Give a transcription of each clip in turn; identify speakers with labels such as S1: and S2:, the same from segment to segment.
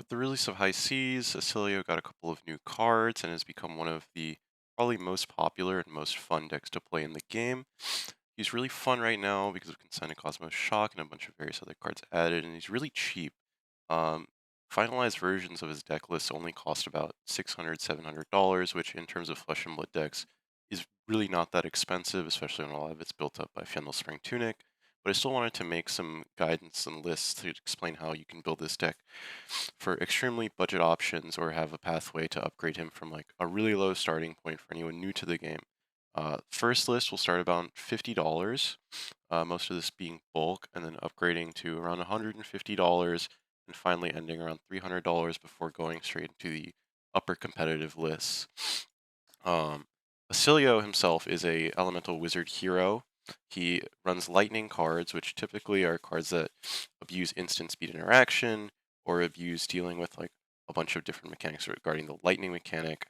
S1: With the release of High Seas, Oscilio got a couple of new cards and has become one of the probably most popular and most fun decks to play in the game. He's really fun right now because of Consigned Cosmos Shock and a bunch of various other cards added, and he's really cheap. Um, Finalized versions of his deck lists only cost about $600, $700, which in terms of Flesh and Blood decks is really not that expensive, especially when a lot of it's built up by Fendel Spring Tunic. But I still wanted to make some guidance and lists to explain how you can build this deck for extremely budget options or have a pathway to upgrade him from like a really low starting point for anyone new to the game. First list will start about $50, most of this being bulk, and then upgrading to around $150, and finally ending around $300 before going straight into the upper competitive lists. Um, Oscilio himself is a elemental wizard hero. He runs lightning cards, which typically are cards that abuse instant speed interaction or abuse dealing with like a bunch of different mechanics regarding the lightning mechanic.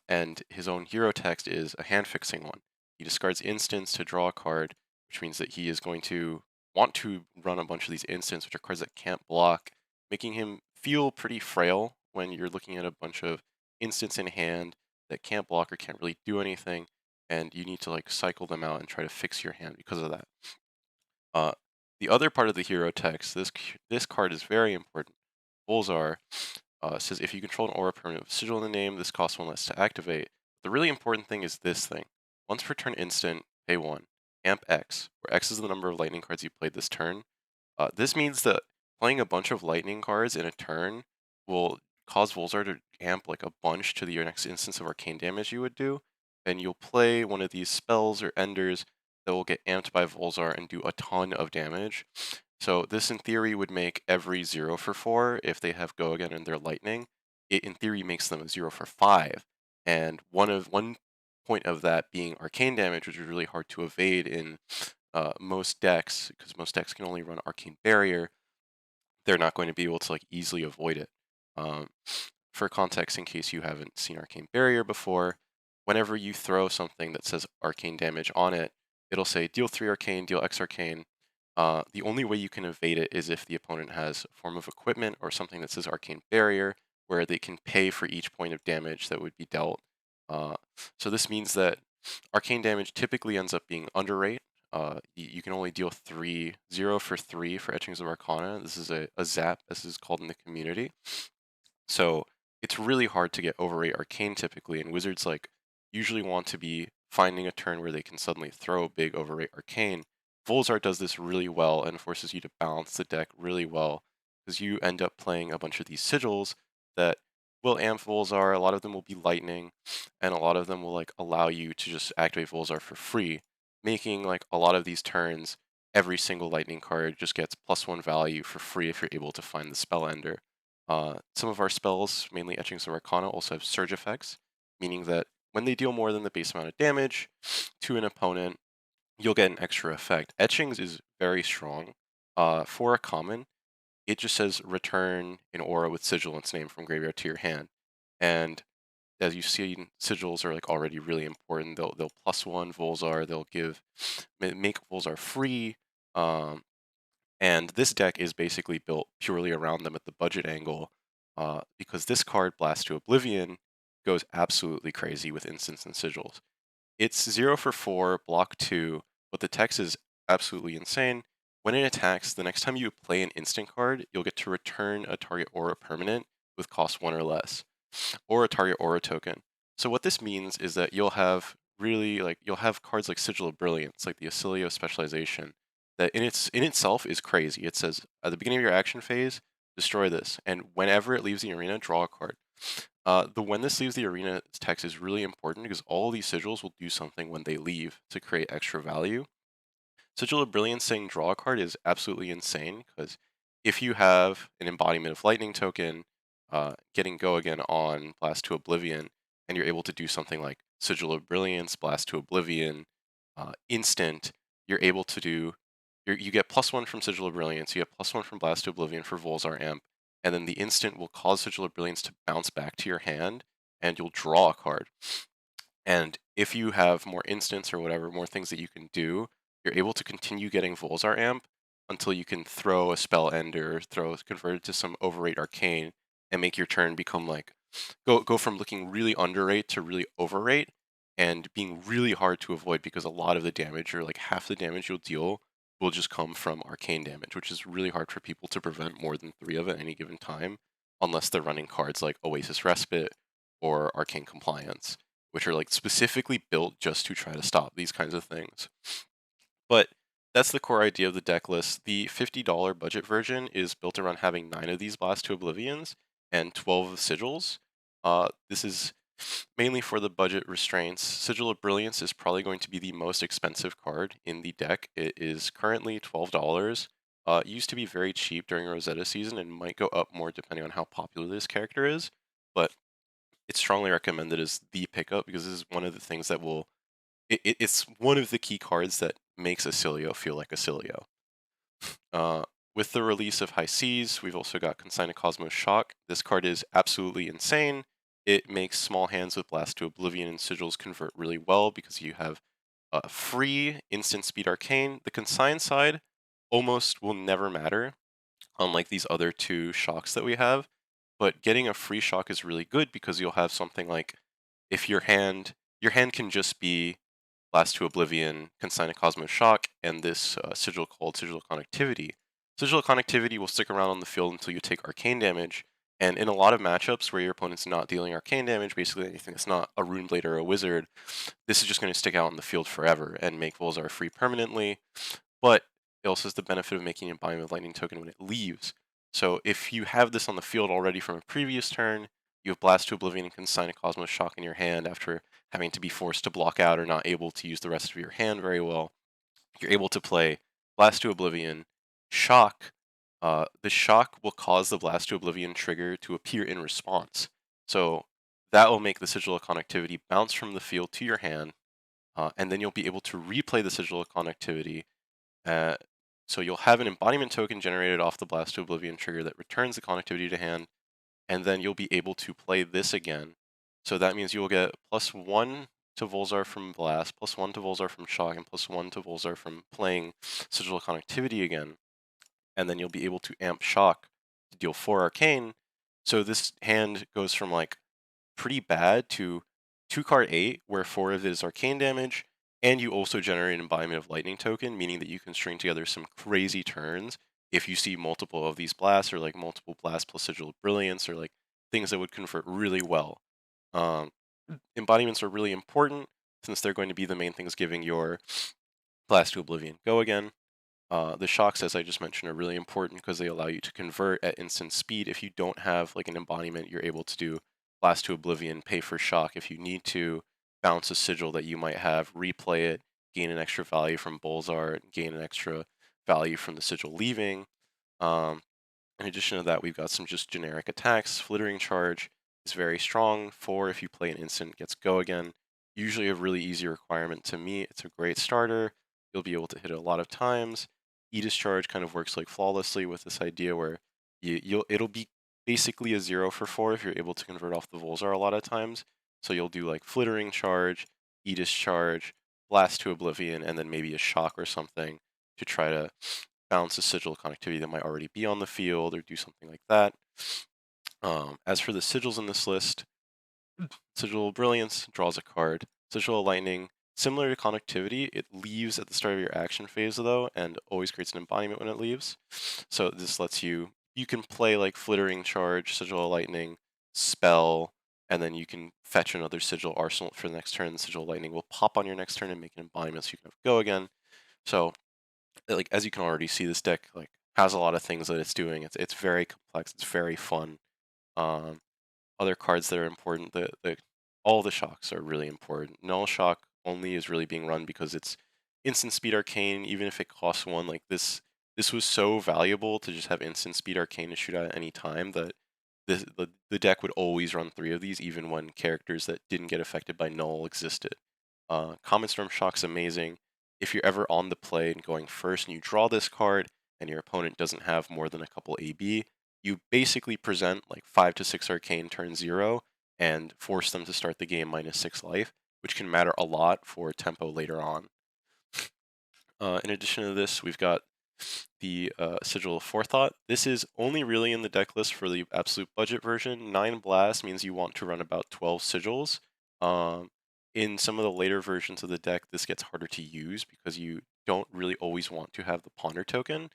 S1: And his own hero text is a hand fixing one. He discards instants to draw a card, which means that he is going to want to run a bunch of these instants, which are cards that can't block, making him feel pretty frail when you're looking at a bunch of instants in hand that can't block or can't really do anything, and you need to like cycle them out and try to fix your hand because of that. Uh, the other part of the hero text, this card is very important. Bulzar says if you control an aura permanent with sigil in the name, this costs one less to activate. The really important thing is this thing. Once per turn instant, pay 1. Amp X, where X is the number of lightning cards you played this turn. This means that playing a bunch of lightning cards in a turn will cause Volzar to amp like a bunch to your next instance of arcane damage you would do, and you'll play one of these spells or enders that will get amped by Volzar and do a ton of damage. So this in theory would make every 0 for 4 if they have Go Again and their lightning. It in theory makes them a 0 for 5. And one point of that being arcane damage, which is really hard to evade in most decks, because most decks can only run Arcane Barrier, they're not going to be able to like easily avoid it. Um, for context, in case you haven't seen Arcane Barrier before, whenever you throw something that says Arcane damage on it, it'll say deal 3 Arcane, deal X Arcane. The only way you can evade it is if the opponent has a form of equipment or something that says Arcane Barrier, where they can pay for each point of damage that would be dealt. Uh, so this means that arcane damage typically ends up being underrate. You can only deal 0 for 3 for Etchings of Arcana. This is a zap, as is called in the community. So it's really hard to get overrate arcane typically, and wizards like usually want to be finding a turn where they can suddenly throw a big overrate arcane. Volzar does this really well and forces you to balance the deck really well, because you end up playing a bunch of these sigils that will amp Volzar. A lot of them will be lightning, and a lot of them will like allow you to just activate Volzar for free, making like a lot of these turns every single lightning card just gets +1 value for free if you're able to find the spell ender. Some of our spells, mainly Etchings of Arcana, also have surge effects, meaning that when they deal more than the base amount of damage to an opponent, you'll get an extra effect. Etchings is very strong. For a common, it just says return an aura with sigil in its name from graveyard to your hand. And as you see, sigils are like already really important. They'll +1 Volzar. They'll make Volzar free. Um, and this deck is basically built purely around them at the budget angle, because this card, Blast to Oblivion, goes absolutely crazy with instants and sigils. It's 0 for 4, block 2, but the text is absolutely insane. When it attacks, the next time you play an instant card, you'll get to return a target aura permanent with cost 1 or less, or a target aura token. So what this means is that you'll have cards like Sigil of Brilliance, like the Oscilio specialization, that in itself is crazy. It says at the beginning of your action phase, destroy this, and whenever it leaves the arena, draw a card. The when this leaves the arena text is really important because all of these sigils will do something when they leave to create extra value. Sigil of Brilliance saying draw a card is absolutely insane because if you have an embodiment of lightning token, getting go again on Blast to Oblivion, and you're able to do something like Sigil of Brilliance, Blast to Oblivion, instant, you're able to do you get +1 from Sigil of Brilliance, you get +1 from Blast to Oblivion for Volzar Amp, and then the instant will cause Sigil of Brilliance to bounce back to your hand, and you'll draw a card. And if you have more instants or whatever, more things that you can do, you're able to continue getting Volzar Amp until you can throw a spell ender, convert it to some overrate arcane, and make your turn become like go from looking really underrate to really overrate and being really hard to avoid because a lot of the damage or like half the damage you'll deal will just come from arcane damage, which is really hard for people to prevent more than 3 of at any given time unless they're running cards like Oasis Respite or Arcane Compliance, which are like specifically built just to try to stop these kinds of things. But that's the core idea of the deck list. The $50 budget version is built around having 9 of these Blast to Oblivions and 12 of Sigils. This is mainly for the budget restraints. Sigil of Brilliance is probably going to be the most expensive card in the deck. It is currently $12. It used to be very cheap during Rosetta season and might go up more depending on how popular this character is, but it's strongly recommended as the pickup because this is one of the things that will it's one of the key cards that makes Oscilio feel like Oscilio. Uh, with the release of High Seas, we've also got Consign Cosmos Shock. This card is absolutely insane. It makes small hands with Blast to Oblivion and Sigils convert really well because you have free instant speed arcane. The Consign side almost will never matter, unlike these other two shocks that we have. But getting a free shock is really good because you'll have something like if your hand can just be Blast to Oblivion, Consign a Cosmos Shock, and this sigil called Sigil Connectivity. Sigil Connectivity will stick around on the field until you take arcane damage, and in a lot of matchups where your opponent's not dealing arcane damage, basically anything that's not a Rune Blade or a Wizard, this is just going to stick out in the field forever and make Volzar free permanently, but it also has the benefit of making an embodiment of Lightning token when it leaves. So if you have this on the field already from a previous turn, you have Blast to Oblivion and Consign a Cosmos Shock in your hand after having to be forced to block out or not able to use the rest of your hand very well. You're able to play Blast to Oblivion, Shock. The Shock will cause the Blast to Oblivion trigger to appear in response. So that will make the Sigil of Connectivity bounce from the field to your hand, and then you'll be able to replay the Sigil of Connectivity. Uh, so you'll have an embodiment token generated off the Blast to Oblivion trigger that returns the connectivity to hand, and then you'll be able to play this again. So that means you will get +1 to Volzar from Blast, +1 to Volzar from Shock, and +1 to Volzar from playing Sigil Connectivity again. And then you'll be able to amp Shock to deal 4 Arcane. So this hand goes from like pretty bad to 2-card 8, where 4 of it is arcane damage, and you also generate an embodiment of lightning token, meaning that you can string together some crazy turns if you see multiple of these blasts, or like multiple blasts plus sigil of brilliance, or like things that would convert really well. Embodiments are really important since they're going to be the main things giving your Blast to Oblivion go again. The shocks, as I just mentioned, are really important because they allow you to convert at instant speed. If you don't have like an embodiment, you're able to do Blast to Oblivion, pay for shock if you need to, bounce a sigil that you might have, replay it, gain an extra value from Bolzar, gain an extra value from the sigil leaving. Um, in addition to that, we've got some just generic attacks. Flittering Charge is very strong. 4 if you play an instant gets go again. Usually a really easy requirement to meet. It's a great starter. You'll be able to hit it a lot of times. E-Discharge kind of works like flawlessly with this idea where it'll be basically a 0 for 4 if you're able to convert off the Volzar a lot of times. So you'll do like Flittering Charge, E-Discharge, Blast to Oblivion, and then maybe a Shock or something to try to bounce a sigil connectivity that might already be on the field or do something like that. As for the sigils in this list, Sigil of Brilliance draws a card. Sigil of Lightning, similar to connectivity, it leaves at the start of your action phase though, and always creates an embodiment when it leaves. So this lets you can play like Flittering Charge, Sigil of Lightning, Spell, and then you can fetch another Sigil Arsenal for the next turn. The Sigil of Lightning will pop on your next turn and make an embodiment so you can have go again. So like as you can already see, this deck like has a lot of things that it's doing. It's very complex. It's very fun. Um, Other cards that are important, all the shocks are really important. Null Shock only is really being run because it's instant speed arcane, even if it costs 1. Like this was so valuable to just have instant speed arcane to shoot at any time that the deck would always run 3 of these, even when characters that didn't get affected by null existed. Common Storm Shock's amazing. If you're ever on the play and going first and you draw this card and your opponent doesn't have more than a couple AB, you basically present like 5 to 6 arcane turn 0 and force them to start the game -6 life, which can matter a lot for tempo later on. In addition to this, we've got the Sigil of Forethought. This is only really in the deck list for the absolute budget version. 9 Blast means you want to run about 12 Sigils. Um, in some of the later versions of the deck, this gets harder to use because you don't really always want to have the Ponder token.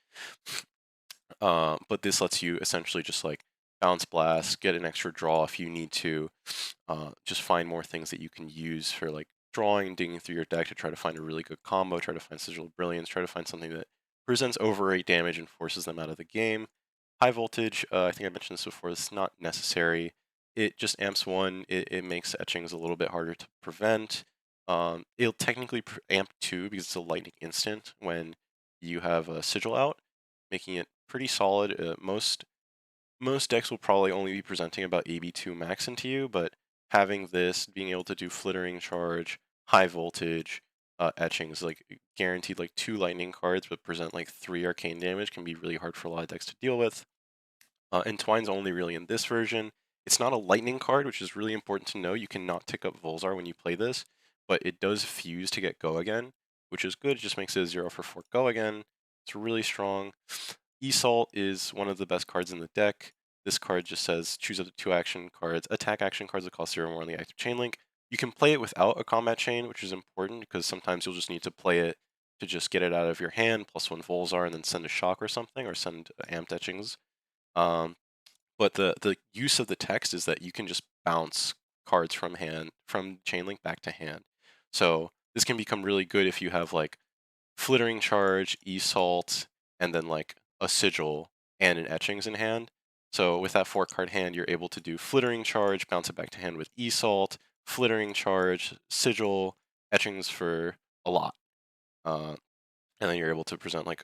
S1: But this lets you essentially just like bounce blast, get an extra draw if you need to, just find more things that you can use for like drawing, digging through your deck to try to find a really good combo, try to find Sigil of Brilliance, try to find something that presents over 8 damage and forces them out of the game. High voltage, I think I mentioned this before, it's not necessary. It just amps 1, it makes etchings a little bit harder to prevent. It'll technically amp 2 because it's a lightning instant when you have a Sigil out, making it pretty solid. Most decks will probably only be presenting about AB2 max into you, but having this, being able to do flittering charge, high voltage, etchings, like guaranteed like 2 lightning cards, but present like 3 arcane damage can be really hard for a lot of decks to deal with. Entwine's only really in this version. It's not a lightning card, which is really important to know. You cannot tick up Volzar when you play this, but it does fuse to get Go Again, which is good. It just makes it a 0 for 4 Go Again. It's really strong. Esalt is one of the best cards in the deck. This card just says choose up to 2 action cards, attack action cards that cost 0 more on the active chain link. You can play it without a combat chain, which is important because sometimes you'll just need to play it to just get it out of your hand, +1 Volzar, and then send a shock or something, or send amped etchings. Um, but the use of the text is that you can just bounce cards from chain link back to hand. So this can become really good if you have like Flittering Charge, Esalt, and then like a Sigil and an Etchings in hand. So with that 4-card hand, you're able to do Flittering Charge, bounce it back to hand with Esalt, Flittering Charge, Sigil, Etchings for a lot. And then you're able to present like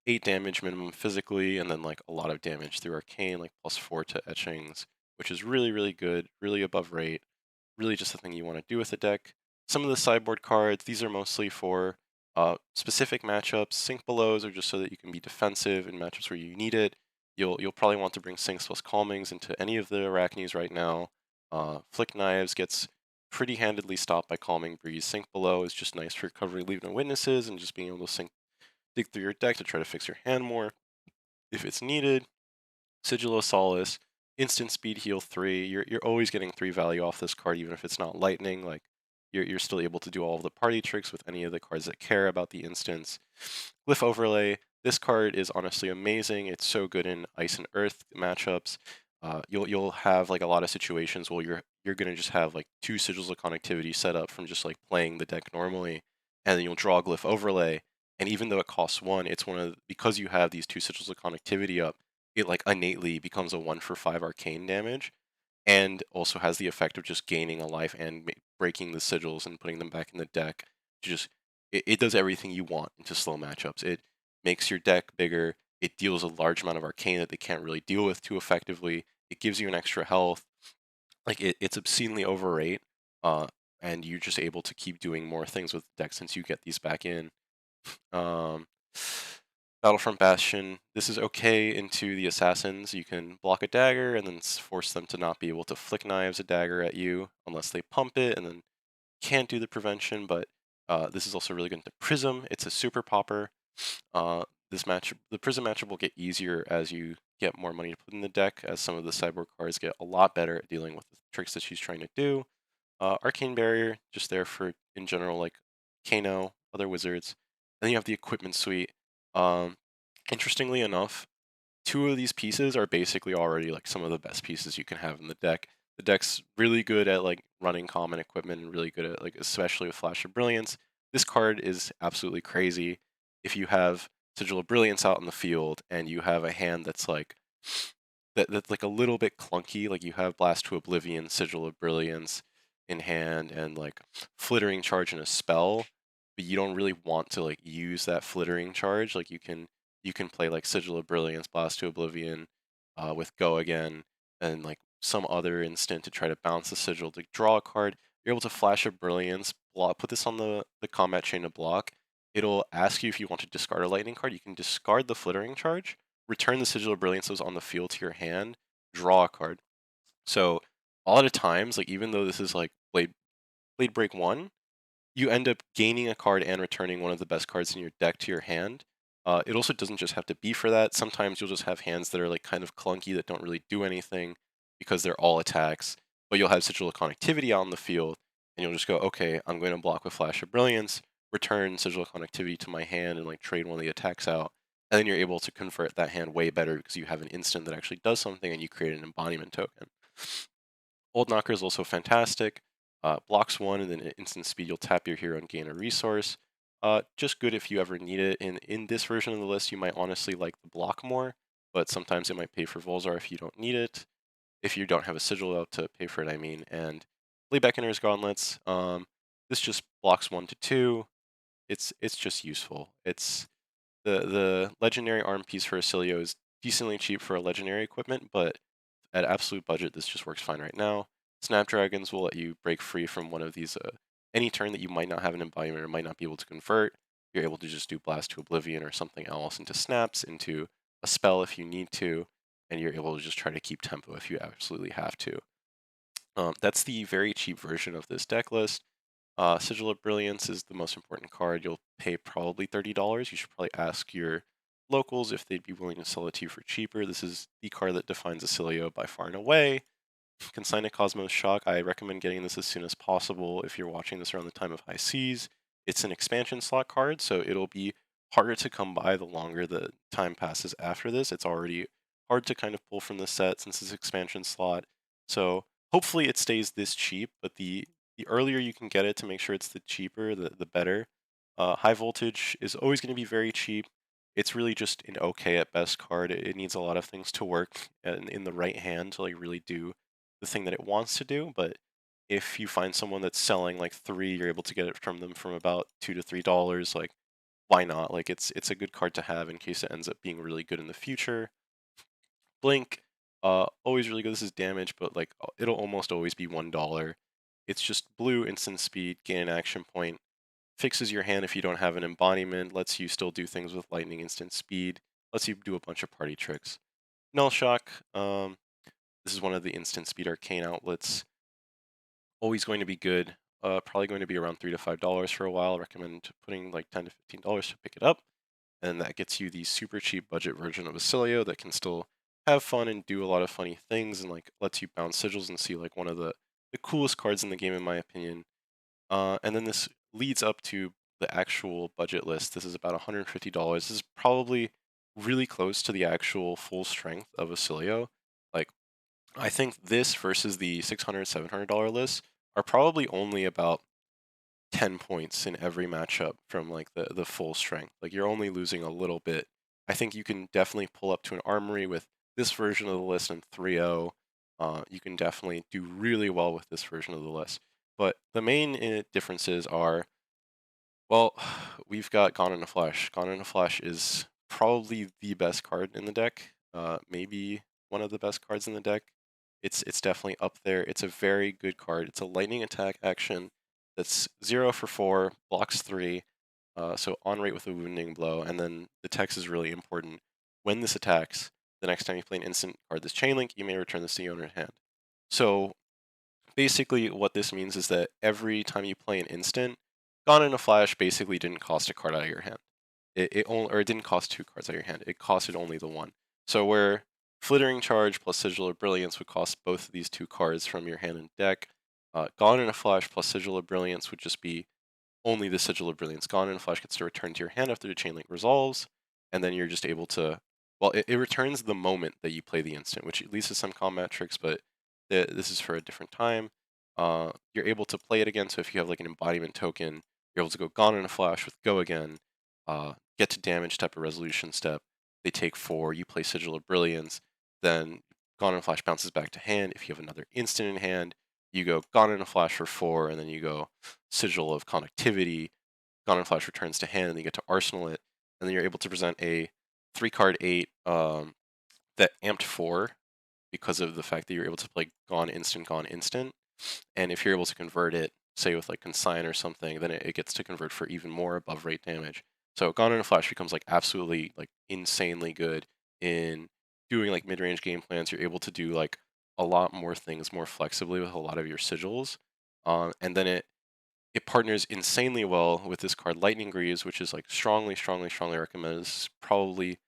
S1: 8 damage minimum physically, and then like a lot of damage through arcane, like +4 to etchings, which is really, really good, really above rate, really just the thing you want to do with the deck. Some of the sideboard cards, these are mostly for specific matchups. Sink Belows are just so that you can be defensive in matchups where you need it. You'll probably want to bring Sinks plus Calmings into any of the Arachnes right now. Flick Knives gets pretty handedly stopped by Calming Breeze. Sink Below is just nice for covering Leave No Witnesses and just being able to dig through your deck to try to fix your hand more if it's needed. Sigil of Solace, instant speed heal 3. You're always getting 3 value off this card, even if it's not lightning. Like you're still able to do all of the party tricks with any of the cards that care about the instance. Glyph Overlay. This card is honestly amazing. It's so good in Ice and Earth matchups. You'll have like a lot of situations where you're gonna just have like 2 sigils of connectivity set up from just like playing the deck normally, and then you'll draw Glyph Overlay. And even though it costs 1, it's because you have these 2 sigils of connectivity up, it like innately becomes a 1 for 5 arcane damage, and also has the effect of just gaining a life and breaking the sigils and putting them back in the deck. Just it does everything you want into slow matchups. It makes your deck bigger. It deals a large amount of arcane that they can't really deal with too effectively. It gives you an extra health. Like it's obscenely overrate, uh, and you're just able to keep doing more things with the deck since you get these back in. Um, Battlefront Bastion, this is okay into the assassins. You can block a dagger and then force them to not be able to flick knives a dagger at you unless they pump it, and then can't do the prevention, but this is also really good into Prism. It's a super popper. The Prism matchup will get easier as you get more money to put in the deck, as some of the sideboard cards get a lot better at dealing with the tricks that she's trying to do. Arcane Barrier, just there for, in general, like Kano, other wizards. Then you have the Equipment Suite. Um, Interestingly enough, 2 of these pieces are basically already like some of the best pieces you can have in the deck. The deck's really good at like running common equipment and really good at like especially with Flash of Brilliance. This card is absolutely crazy. If you have Sigil of Brilliance out in the field and you have a hand that's like that's like a little bit clunky, like you have Blast to Oblivion, Sigil of Brilliance in hand, and like Flittering Charge and a spell, but you don't really want to like use that Flittering Charge. Like you can play like Sigil of Brilliance, Blast to Oblivion, with Go Again, and like some other instant to try to bounce the Sigil to draw a card. You're able to Flash of Brilliance, put this on the combat chain to block. It'll ask you if you want to discard a lightning card. You can discard the Flittering Charge, return the Sigil of Brilliance that was on the field to your hand, draw a card. So a lot of times, like even though this is like Blade Break 1, you end up gaining a card and returning one of the best cards in your deck to your hand. It also doesn't just have to be for that. Sometimes you'll just have hands that are like kind of clunky that don't really do anything because they're all attacks, but you'll have sigil of connectivity out on the field, and you'll just go, okay, I'm going to block with Flash of Brilliance, return sigil of connectivity to my hand, and like trade one of the attacks out. And then you're able to convert that hand way better because you have an instant that actually does something and you create an embodiment token. Old Knocker is also fantastic. Blocks one, and then at instant speed, you'll tap your hero and gain a resource. Just good if you ever need it. In this version of the list, you might honestly like the block more, but sometimes it might pay for Volzar if you don't need it. If you don't have a sigil out to pay for it, I mean. And Beckoner's Gauntlets. This just blocks 1 to 2. It's just useful. It's the legendary arm piece for Oscilio is decently cheap for a legendary equipment, but at absolute budget, this just works fine right now. Snapdragons will let you break free from one of these any turn that you might not have an embodiment or might not be able to convert. You're able to just do Blast to Oblivion or something else into snaps, into a spell if you need to, and you're able to just try to keep tempo if you absolutely have to. That's the very cheap version of this deck list. Sigil of Brilliance is the most important card. You'll pay probably $30. You should probably ask your locals if they'd be willing to sell it to you for cheaper. This is the card that defines Oscilio by far and away. Consign a Cosmos Shock. I recommend getting this as soon as possible if you're watching this around the time of high seas. It's an expansion slot card, so it'll be harder to come by the longer the time passes after this. It's already hard to kind of pull from the set since it's expansion slot. So hopefully it stays this cheap, but the earlier you can get it to make sure it's the cheaper, the better. High Voltage is always going to be very cheap. It's really just an okay at best card. It needs a lot of things to work in the right hand to like really do the thing that it wants to do. But if you find someone that's selling like 3, you're able to get it from them from about $2 to $3. Like, why not? Like, it's a good card to have in case it ends up being really good in the future. Blink, always really good. This is damage, but like it'll almost always be $1. It's just blue, instant speed, gain an action point, fixes your hand if you don't have an embodiment, lets you still do things with lightning instant speed, lets you do a bunch of party tricks. Null Shock, this is one of the instant speed arcane outlets. Always going to be good. Probably going to be around $3 to $5 for a while. Recommend putting like $10 to $15 to pick it up. And that gets you the super cheap budget version of Oscilio that can still have fun and do a lot of funny things and like lets you bounce sigils and see like one of the coolest cards in the game in my opinion. And then this leads up to the actual budget list. This is about $150. This is probably really close to the actual full strength of Oscilio. Like, I think this versus the $600, $700 list are probably only about 10 points in every matchup from like the full strength. Like, you're only losing a little bit. I think you can definitely pull up to an armory with this version of the list in 3.0. You can definitely do really well with this version of the list. But the main differences are, well, we've got Gone in a Flash. Gone in a Flash is probably the best card in the deck. Maybe one of the best cards in the deck. It's definitely up there. It's a very good card. It's a lightning attack action that's 0 for 4, blocks 3, so on rate with a wounding blow, and then the text is really important. When this attacks, the next time you play an instant card this chain link, you may return this to the owner's hand. So basically what this means is that every time you play an instant, Gone in a Flash basically didn't cost a card out of your hand. It only, or it didn't cost 2 cards out of your hand. It costed only the one. So where Flittering Charge plus Sigil of Brilliance would cost both of these 2 cards from your hand and deck, Gone in a Flash plus Sigil of Brilliance would just be only the Sigil of Brilliance. Gone in a Flash gets to return to your hand after the chain link resolves, and then you're just able to, well, it returns the moment that you play the instant, which at least is some combat tricks, but this is for a different time. You're able to play it again, so if you have like an embodiment token, you're able to go Gone in a Flash with Go again, get to damage type of resolution step. They take 4, you play Sigil of Brilliance, then Gone in a Flash bounces back to hand. If you have another instant in hand, you go Gone in a Flash for 4, and then you go Sigil of Connectivity, Gone in Flash returns to hand, and you get to arsenal it, and then you're able to present a 3-card 8 that amped 4 because of the fact that you're able to play Gone Instant, and if you're able to convert it, say with like Consign or something, then it gets to convert for even more above rate damage. So Gone in a Flash becomes like absolutely like insanely good in doing like mid-range game plans. You're able to do like a lot more things more flexibly with a lot of your sigils, and then it partners insanely well with this card Lightning Greaves, which is like strongly recommended. This is probably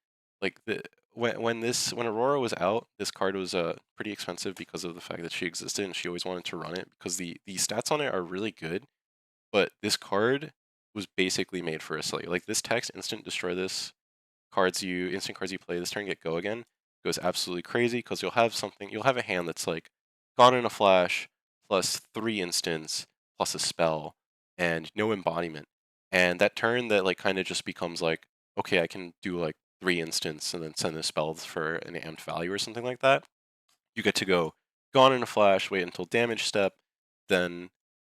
S1: like the when Aurora was out, this card was pretty expensive because of the fact that she existed and she always wanted to run it because the stats on it are really good. But this card was basically made for Oscilio. Like this text instant destroy this instant cards you play this turn get go again goes absolutely crazy because you'll have a hand that's like Gone in a Flash plus 3 instants plus a spell and no embodiment. And that turn that like kind of just becomes like, okay, I can do like 3 instants and then send the spells for an amped value or something like that. You get to go Gone in a Flash, wait until damage step, then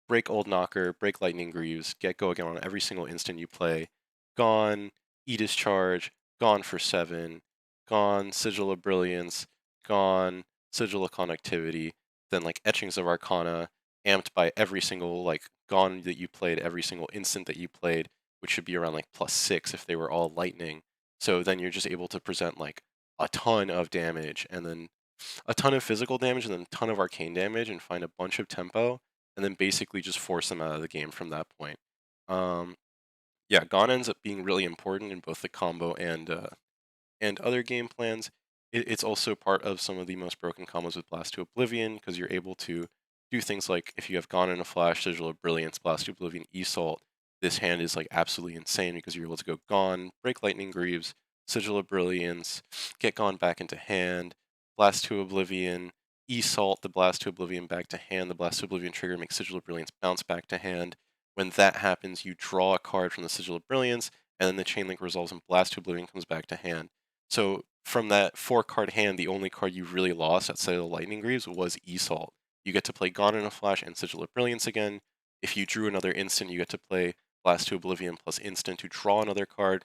S1: break Old Knocker, break Lightning Greaves, get go again on every single instant you play. Gone, Discharge, Gone for 7, Gone, Sigil of Brilliance, Gone, Sigil of Connectivity, then like Etchings of Arcana, amped by every single like Gone that you played, every single instant that you played, which should be around like +6 if they were all lightning. So then you're just able to present like a ton of damage and then a ton of physical damage and then a ton of arcane damage and find a bunch of tempo and then basically just force them out of the game from that point. Um, yeah, Gon ends up being really important in both the combo and other game plans. It's also part of some of the most broken combos with Blast to Oblivion because you're able to do things like if you have Gone in a Flash, Sigil of Brilliance, Blast to Oblivion, Esalt, this hand is like absolutely insane because you're able to go Gone, break Lightning Greaves, Sigil of Brilliance, get Gone back into hand, Blast to Oblivion, Esalt the Blast to Oblivion back to hand, the Blast to Oblivion trigger makes Sigil of Brilliance bounce back to hand. When that happens, you draw a card from the Sigil of Brilliance, and then the Chain Link resolves and Blast to Oblivion comes back to hand. So from that 4 card hand, the only card you really lost outside of the Lightning Greaves was Esalt. You get to play Gone in a Flash and Sigil of Brilliance again. If you drew another instant, you get to play Blast to Oblivion plus instant to draw another card.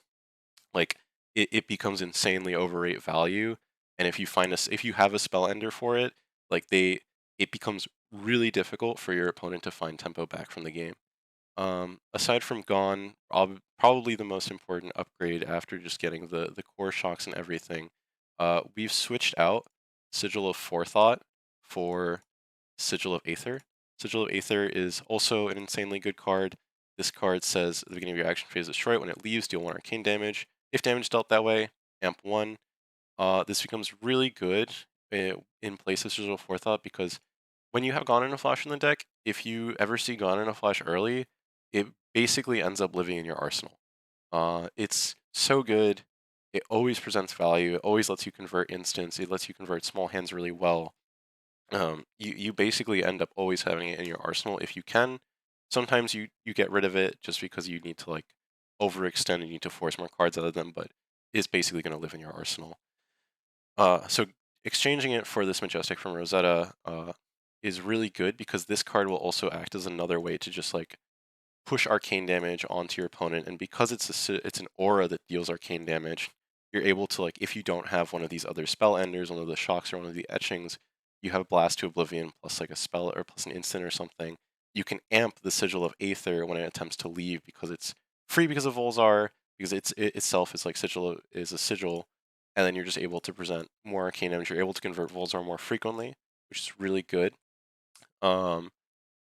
S1: Like it becomes insanely overrate value. And if you have a spell ender for it, like it becomes really difficult for your opponent to find tempo back from the game. Aside from Gone, probably the most important upgrade after just getting the core shocks and everything, we've switched out Sigil of Forethought for Sigil of Aether. Sigil of Aether is also an insanely good card. This card says at the beginning of your action phase, destroy it. When it leaves, deal 1 arcane damage. If damage dealt that way, amp 1. This becomes really good in place of Sigil of Forethought because when you have Gone in a Flash in the deck, if you ever see Gone in a Flash early, it basically ends up living in your arsenal. It's so good. It always presents value. It always lets you convert instants. It lets you convert small hands really well. You basically end up always having it in your arsenal if you can. Sometimes you get rid of it just because you need to like overextend and you need to force more cards out of them, but it's basically going to live in your arsenal. So exchanging it for this Majestic from Rosetta is really good because this card will also act as another way to just like push arcane damage onto your opponent, and because it's an aura that deals arcane damage, you're able to like if you don't have one of these other spell enders, one of the shocks or one of the etchings, you have Blast to Oblivion plus like a spell or plus an instant or something. You can amp the Sigil of Aether when it attempts to leave because it's free because of Volzar, because it itself is like is a sigil, and then you're just able to present more arcane damage. You're able to convert Volzar more frequently, which is really good. Um,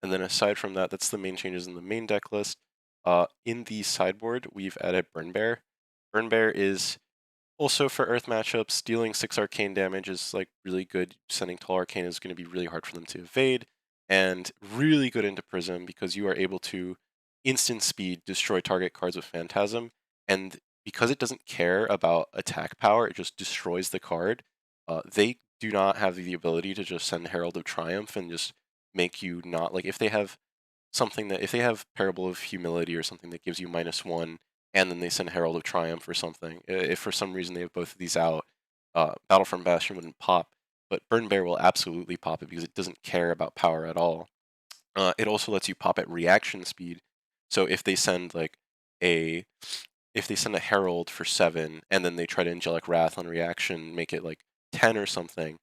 S1: and then aside from that, that's the main changes in the main deck list. In the sideboard, we've added Burn Bear. Burn Bear is also for Earth matchups. Dealing 6 arcane damage is like really good. Sending Tall Arcane is going to be really hard for them to evade, and really good into Prism because you are able to instant speed destroy target cards with Phantasm, and because it doesn't care about attack power, it just destroys the card. They do not have the ability to just send Herald of Triumph and just make you not like if they have if they have Parable of Humility or something that gives you -1, and then they send Herald of Triumph or something. If for some reason they have both of these out, Battlefront Bastion wouldn't pop, but Burn Bear will absolutely pop it because it doesn't care about power at all. It also lets you pop at reaction speed. So a if they send a Herald for 7 and then they try to Angelic Wrath on reaction, make it like 10 or something,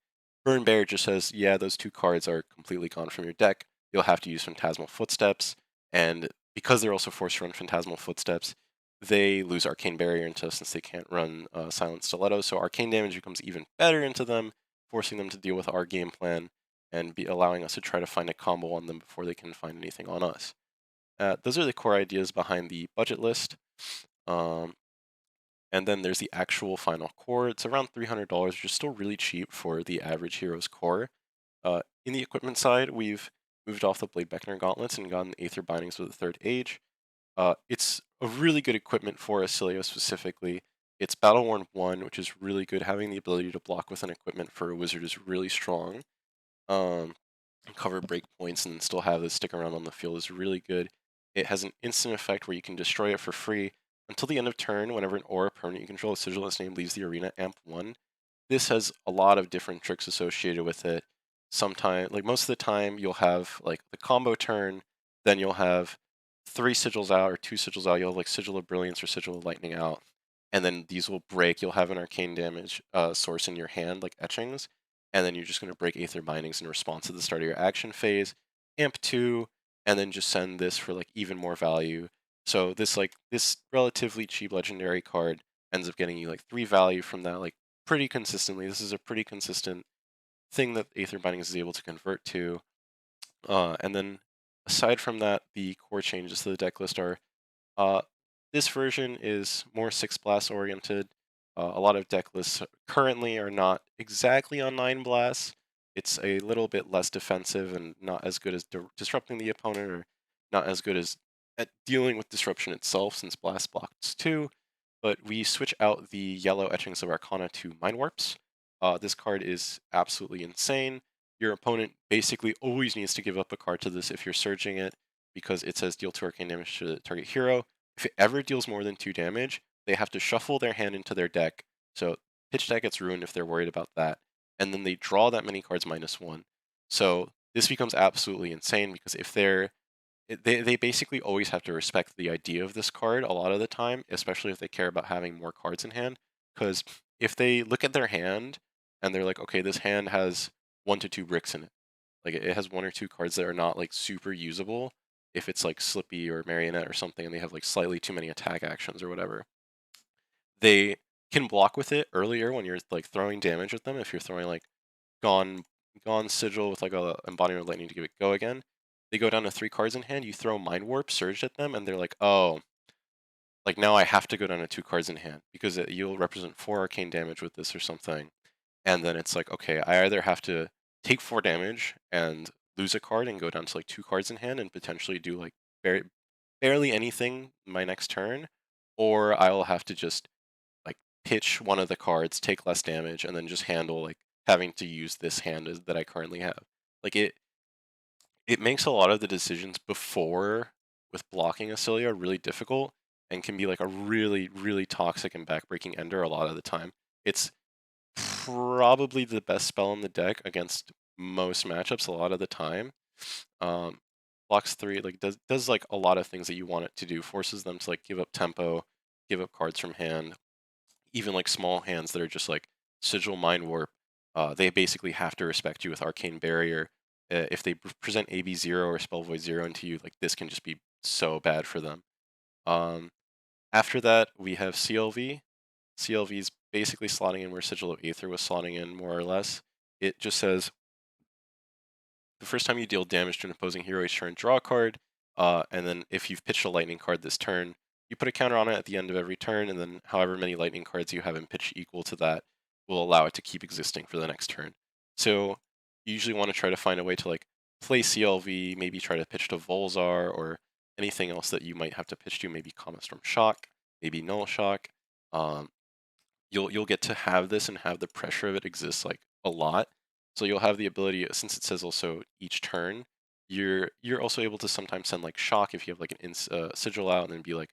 S1: Burn Bear just says, yeah, those 2 cards are completely gone from your deck. You'll have to use Phantasmal Footsteps, and because they're also forced to run Phantasmal Footsteps, they lose Arcane Barrier into since they can't run Silent Stiletto, so Arcane damage becomes even better into them, forcing them to deal with our game plan and allowing us to try to find a combo on them before they can find anything on us. Those are the core ideas behind the budget list. Um, and then there's the actual final core. It's around $300, which is still really cheap for the average hero's core. In the equipment side, we've moved off the Blade Beckoner gauntlets and gotten Aether bindings with the third age. It's a really good equipment for Oscilio specifically. It's Battle Worn 1, which is really good. Having the ability to block with an equipment for a wizard is really strong. Um, cover breakpoints and still have this stick around on the field is really good. It has an instant effect where you can destroy it for free until the end of turn. Whenever an aura permanent you control a sigil in its name leaves the arena, amp 1. This has a lot of different tricks associated with it. Sometimes, like most of the time, you'll have like the combo turn, then you'll have 3 sigils out or 2 sigils out. You'll have like Sigil of Brilliance or Sigil of Lightning out, and then these will break. You'll have an arcane damage source in your hand, like etchings, and then you're just going to break Aether Bindings in response to the start of your action phase. Amp 2, and then just send this for like even more value. So this relatively cheap legendary card ends up getting you like 3 value from that like pretty consistently. This is a pretty consistent thing that Aether Bindings is able to convert to. And then aside from that, the core changes to the deck list are uh, this version is more Six Blast oriented. A lot of deck lists currently are not exactly on 9 Blasts. It's a little bit less defensive and not as good as disrupting the opponent, or not as good as at dealing with disruption itself, since Blast blocks 2. But we switch out the yellow etchings of Arcana to Mind Warps. This card is absolutely insane. Your opponent basically always needs to give up a card to this if you're surging it, because it says deal 2 arcane damage to the target hero. If it ever deals more than 2 damage, they have to shuffle their hand into their deck. So pitch deck gets ruined if they're worried about that. And then they draw that many cards -1. So this becomes absolutely insane, because if they basically always have to respect the idea of this card a lot of the time, especially if they care about having more cards in hand. Because if they look at their hand and they're like, okay, this hand has 1 to 2 bricks in it. Like it has 1 or 2 cards that are not like super usable. If it's like Slippy or Marionette or something, and they have like slightly too many attack actions or whatever, they can block with it earlier when you're like throwing damage at them. If you're throwing like Gone Gone Sigil with like a Embodiment of Lightning to give it go again, they go down to 3 cards in hand. You throw Mind Warp Surge at them, and they're like, oh, like now I have to go down to 2 cards in hand because you'll represent 4 arcane damage with this or something. And then it's like, okay, I either have to take 4 damage and lose a card and go down to like 2 cards in hand and potentially do like barely anything my next turn, or I'll have to just like pitch one of the cards, take less damage, and then just handle like having to use this hand that I currently have. Like it makes a lot of the decisions before with blocking Oscilio really difficult, and can be like a really, really toxic and backbreaking ender a lot of the time. It's probably the best spell in the deck against most matchups a lot of the time. Um, blocks 3, like does like a lot of things that you want it to do. Forces them to like give up tempo, give up cards from hand. Even like small hands that are just like Sigil Mind Warp, they basically have to respect you with Arcane Barrier. If they present AB0 or Spell Void 0 into you, like this can just be so bad for them. Um, After that, we have CLV. CLV is basically slotting in where Sigil of Aether was slotting in, more or less. It just says the first time you deal damage to an opposing hero each turn, draw a card, and then if you've pitched a lightning card this turn, you put a counter on it at the end of every turn, and then however many lightning cards you have in pitch equal to that will allow it to keep existing for the next turn. So you usually want to try to find a way to like play CLV, maybe try to pitch to Volzar or anything else that you might have to pitch to, maybe Comet Storm Shock, maybe Null Shock. Um, you'll get to have this and have the pressure of it exist like a lot. So you'll have the ability, since it says also each turn, you're also able to sometimes send like shock if you have like an sigil out, and then be like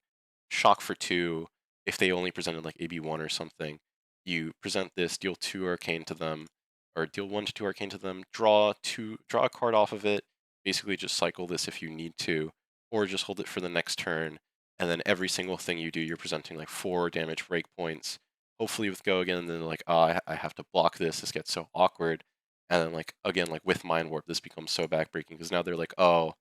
S1: shock for 2 if they only presented like AB1 or something. You present this, deal 2 arcane to them, or deal 1 to 2 arcane to them, draw a card off of it, basically just cycle this if you need to, or just hold it for the next turn, and then every single thing you do, you're presenting like 4 damage breakpoints. Hopefully with go again, and then like, oh, I have to block this. This gets so awkward. And then like again, like with Mind Warp, this becomes so backbreaking because now they're like, oh,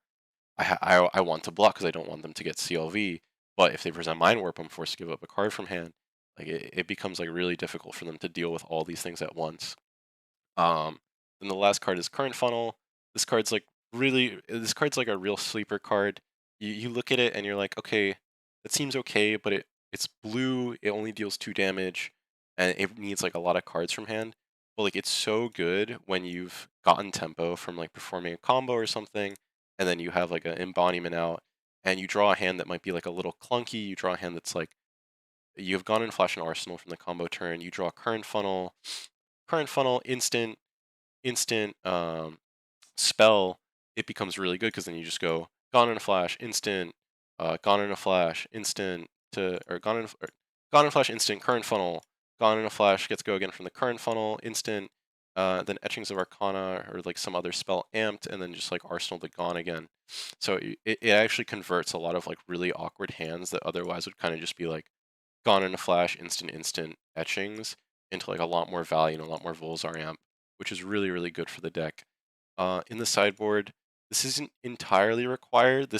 S1: I want to block because I don't want them to get CLV. But if they present Mind Warp, I'm forced to give up a card from hand. Like it becomes like really difficult for them to deal with all these things at once. Um, then the last card is Current Funnel. This card's like a real sleeper card. you look at it and you're like, okay, that seems okay, but it's blue. It only deals 2 damage, and it needs like a lot of cards from hand. But like it's so good when you've gotten tempo from like performing a combo or something, and then you have like an embodiment out, and you draw a hand that might be like a little clunky. You draw a hand that's like you have gone and flash an arsenal from the combo turn. You draw current funnel, instant spell, it becomes really good because then you just go gone in a flash, instant, gone in a flash, instant to or gone in a flash, instant, current funnel, gone in a flash, gets to go again from the current funnel, instant, then etchings of arcana or like some other spell amped, and then just like arsenal to gone again. So it actually converts a lot of like really awkward hands that otherwise would kind of just be like gone in a flash, instant etchings into like a lot more value and a lot more Volzar amp, which is really, really good for the deck. In the sideboard, this isn't entirely required.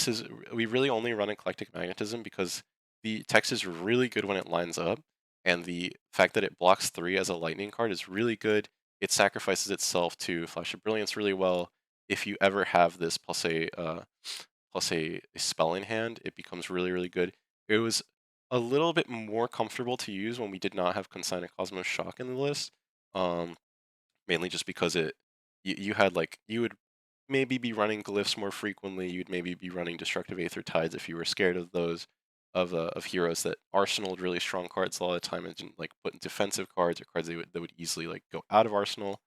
S1: We really only run eclectic magnetism because the text is really good when it lines up, and the fact that it blocks 3 as a lightning card is really good. It sacrifices itself to Flash of Brilliance really well. If you ever have this plus a spell in hand, it becomes really, really good. It was a little bit more comfortable to use when we did not have Consign Cosmos Shock in the list. Um, Mainly just because you had like you would maybe be running glyphs more frequently. You'd maybe be running destructive aether tides if you were scared of those of heroes that arsenaled really strong cards a lot of the time and didn't like put in defensive cards or cards that would easily like go out of arsenal.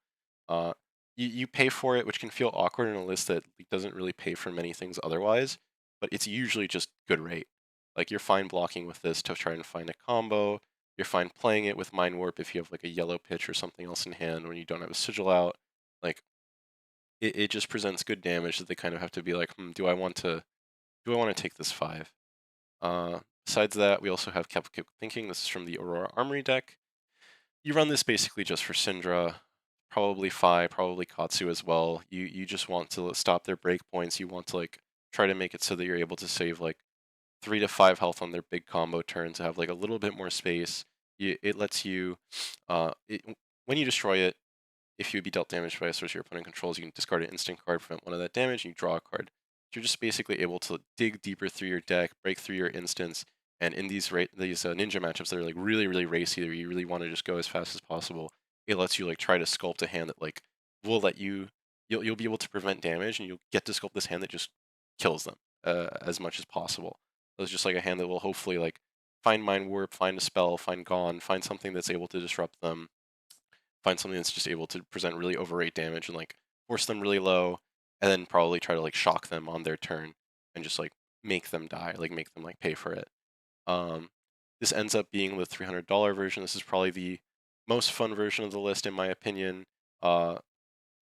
S1: Uh, you pay for it, which can feel awkward in a list that like, doesn't really pay for many things otherwise, but it's usually just good rate. Like you're fine blocking with this to try and find a combo. You're fine playing it with Mind Warp if you have like a yellow pitch or something else in hand when you don't have a sigil out. Like it just presents good damage that they kind of have to be like, do I want to take this 5? Besides that, we also have Kept Thinking. This is from the Aurora Armory deck. You run this basically just for Syndra, probably Fi, probably Katsu as well. You just want to stop their breakpoints. You want to like try to make it so that you're able to save like 3 to 5 health on their big combo turn to have like a little bit more space. It lets you, when you destroy it, if you would be dealt damage by a source your opponent controls, you can discard an instant card, prevent one of that damage, and you draw a card. You're just basically able to dig deeper through your deck, break through your instance, and in these ninja matchups that are like really, really racy, or you really want to just go as fast as possible, it lets you like try to sculpt a hand that like will let you'll be able to prevent damage, and you'll get to sculpt this hand that just kills them as much as possible. So it's just like a hand that will hopefully like find Mind Warp, find a spell, find Gone, find something that's able to disrupt them, find something that's just able to present really overrate damage and like force them really low, and then probably try to like shock them on their turn and just like make them die, like make them like pay for it. Um, this ends up being the $300 version. This is probably the most fun version of the list in my opinion. Uh,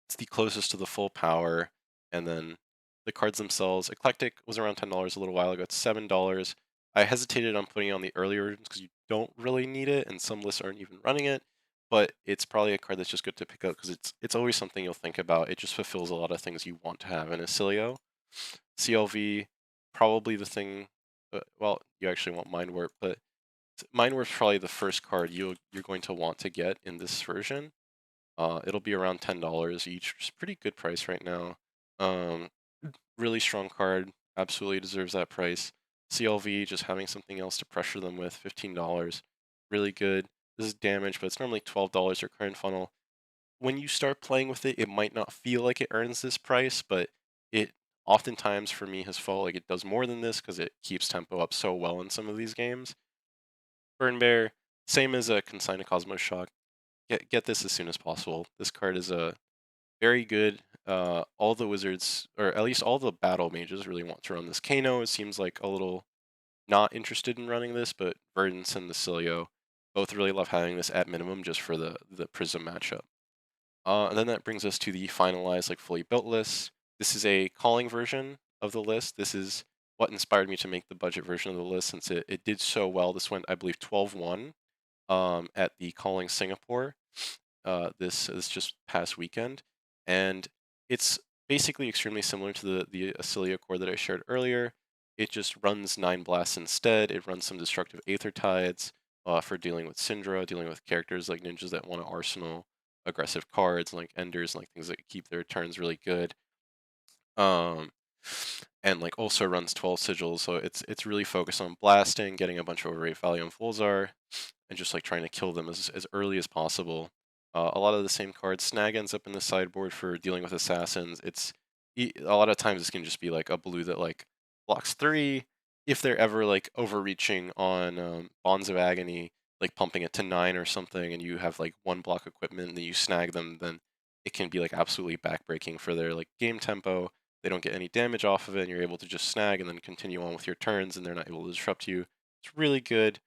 S1: it's the closest to the full power, and then the cards themselves. Eclectic was around $10 a little while ago. It's $7. I hesitated on putting it on the earlier versions because you don't really need it, and some lists aren't even running it. But it's probably a card that's just good to pick up because it's always something you'll think about. It just fulfills a lot of things you want to have in Oscilio. CLV, probably the thing. Well, you actually want Mind Warp, but Mind Warp's probably the first card you're going to want to get in this version. It'll be around $10 each, which is a pretty good price right now. Um, Really strong card, absolutely deserves that price. CLV, just having something else to pressure them with, $15, really good. This is damage, but it's normally $12 or current funnel. When you start playing with it, it might not feel like it earns this price, but it oftentimes for me has felt like it does more than this because it keeps tempo up so well in some of these games. Burn Bear, same as a Consign to Cosmos Shock. Get this as soon as possible. This card is a very good. All the wizards, or at least all the battle mages, really want to run this. Kano seems like a little not interested in running this, but Verdance and Nacilio both really love having this at minimum just for the Prism matchup. And then that brings us to the finalized, like fully built list. This is a calling version of the list. This is what inspired me to make the budget version of the list since it did so well. This went, I believe, 12-1 at the Calling Singapore this just past weekend, and it's basically extremely similar to the Oscilio core that I shared earlier. It just runs 9 blasts instead. It runs some destructive aether tides for dealing with Syndra, dealing with characters like ninjas that want to arsenal aggressive cards like enders and like things that keep their turns really good. Um, and like also runs 12 sigils, so it's really focused on blasting, getting a bunch of overrate value on Volzar, and just like trying to kill them as early as possible. A lot of the same cards. Snag ends up in the sideboard for dealing with assassins. A lot of times this can just be like a blue that like blocks 3. If they're ever like overreaching on Bonds of Agony, like pumping it to 9 or something, and you have like 1 block equipment, and then you snag them, then it can be like absolutely backbreaking for their like game tempo. They don't get any damage off of it, and you're able to just snag and then continue on with your turns, and they're not able to disrupt you. It's really good.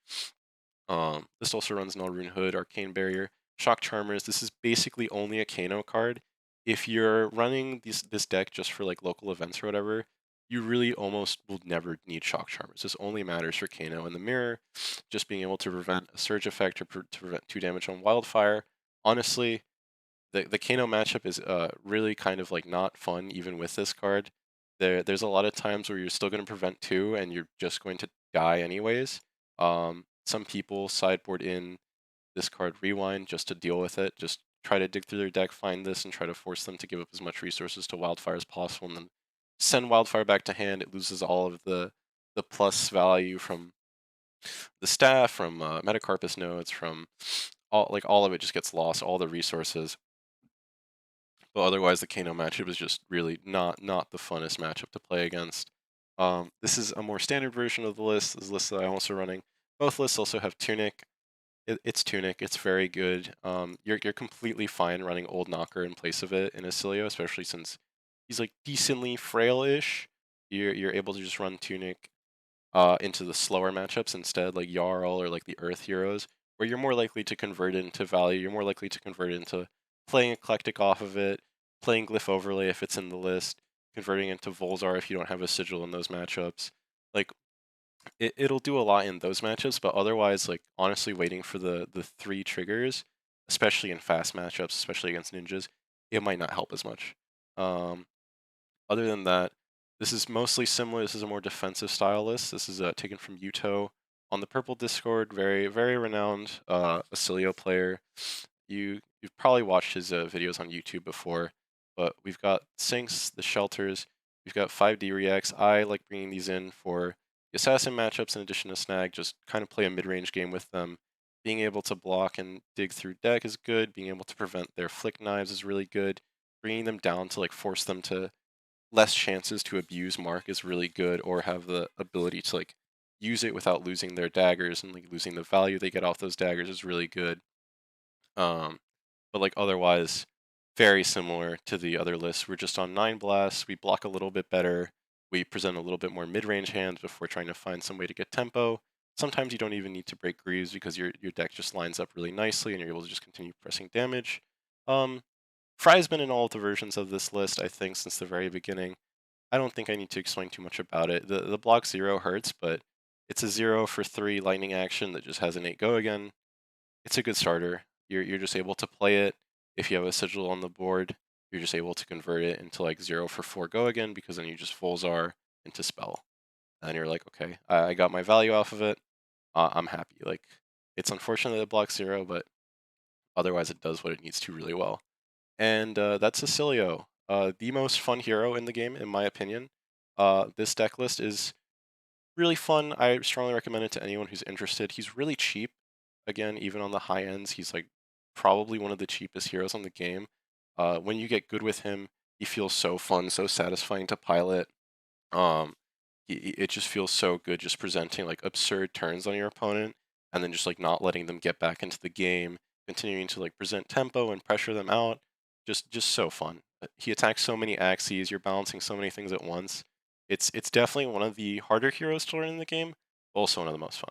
S1: This also runs Null Rune Hood, Arcane Barrier, Shock Charmers. This is basically only a Kano card. If you're running this deck just for like local events or whatever, you really almost will never need Shock Charmers. This only matters for Kano and the Mirror, just being able to prevent a Surge effect or to prevent 2 damage on Wildfire. Honestly, the Kano matchup is really kind of like not fun even with this card. There's a lot of times where you're still going to prevent 2 and you're just going to die anyways. Some people sideboard in this card Rewind just to deal with it. Just try to dig through their deck, find this, and try to force them to give up as much resources to Wildfire as possible, and then send Wildfire back to hand. It loses all of the plus value from the staff, from Metacarpus nodes, from all of it just gets lost, all the resources. But otherwise, the Kano matchup is just really not the funnest matchup to play against. This is a more standard version of the list. This list that I'm also running. Both lists also have Tunic. It's Tunic. It's very good. You're completely fine running Old Knocker in place of it in Oscilio, especially since he's like decently frail-ish. You're able to just run Tunic into the slower matchups instead, like Jarl or like the Earth heroes, where you're more likely to convert it into value. You're more likely to convert it into playing Eclectic off of it, playing Glyph Overlay if it's in the list, converting into Volzar if you don't have a sigil in those matchups. Like it'll do a lot in those matchups, but otherwise, like honestly, waiting for the 3 triggers, especially in fast matchups, especially against ninjas, it might not help as much. Um, Other than that, this is mostly similar. This is a more defensive style list. This is taken from Yuto on the Purple Discord. Very renowned Oscilio player. You've probably watched his videos on YouTube before, but we've got sinks, the shelters. We've got 5D reacts. I like bringing these in for the assassin matchups in addition to snag. Just kind of play a mid-range game with them. Being able to block and dig through deck is good. Being able to prevent their flick knives is really good. Bringing them down to like force them to less chances to abuse Mark is really good, or have the ability to like use it without losing their daggers and like losing the value they get off those daggers is really good. Um, but like otherwise, very similar to the other lists. We're just on 9 blasts. We block a little bit better. We present a little bit more mid-range hands before trying to find some way to get tempo. Sometimes you don't even need to break greaves because your deck just lines up really nicely and you're able to just continue pressing damage. Um, Fry's been in all of the versions of this list, I think, since the very beginning. I don't think I need to explain too much about it. The block 0 hurts, but it's a 0 for 3 lightning action that just has innate go again. It's a good starter. You're just able to play it. If you have a sigil on the board, you're just able to convert it into like 0 for 4 go again, because then you just Volzar into spell. And you're like, okay, I got my value off of it. I'm happy. Like, it's unfortunate that it blocks 0, but otherwise it does what it needs to really well. And that's Oscilio, the most fun hero in the game, in my opinion. This deck list is really fun. I strongly recommend it to anyone who's interested. He's really cheap. Again, even on the high ends, he's like probably one of the cheapest heroes on the game. When you get good with him, he feels so fun, so satisfying to pilot. Um, it just feels so good just presenting like absurd turns on your opponent and then just like not letting them get back into the game, continuing to like present tempo and pressure them out. Just so fun. He attacks so many axes, you're balancing so many things at once. It's definitely one of the harder heroes to learn in the game, but also one of the most fun.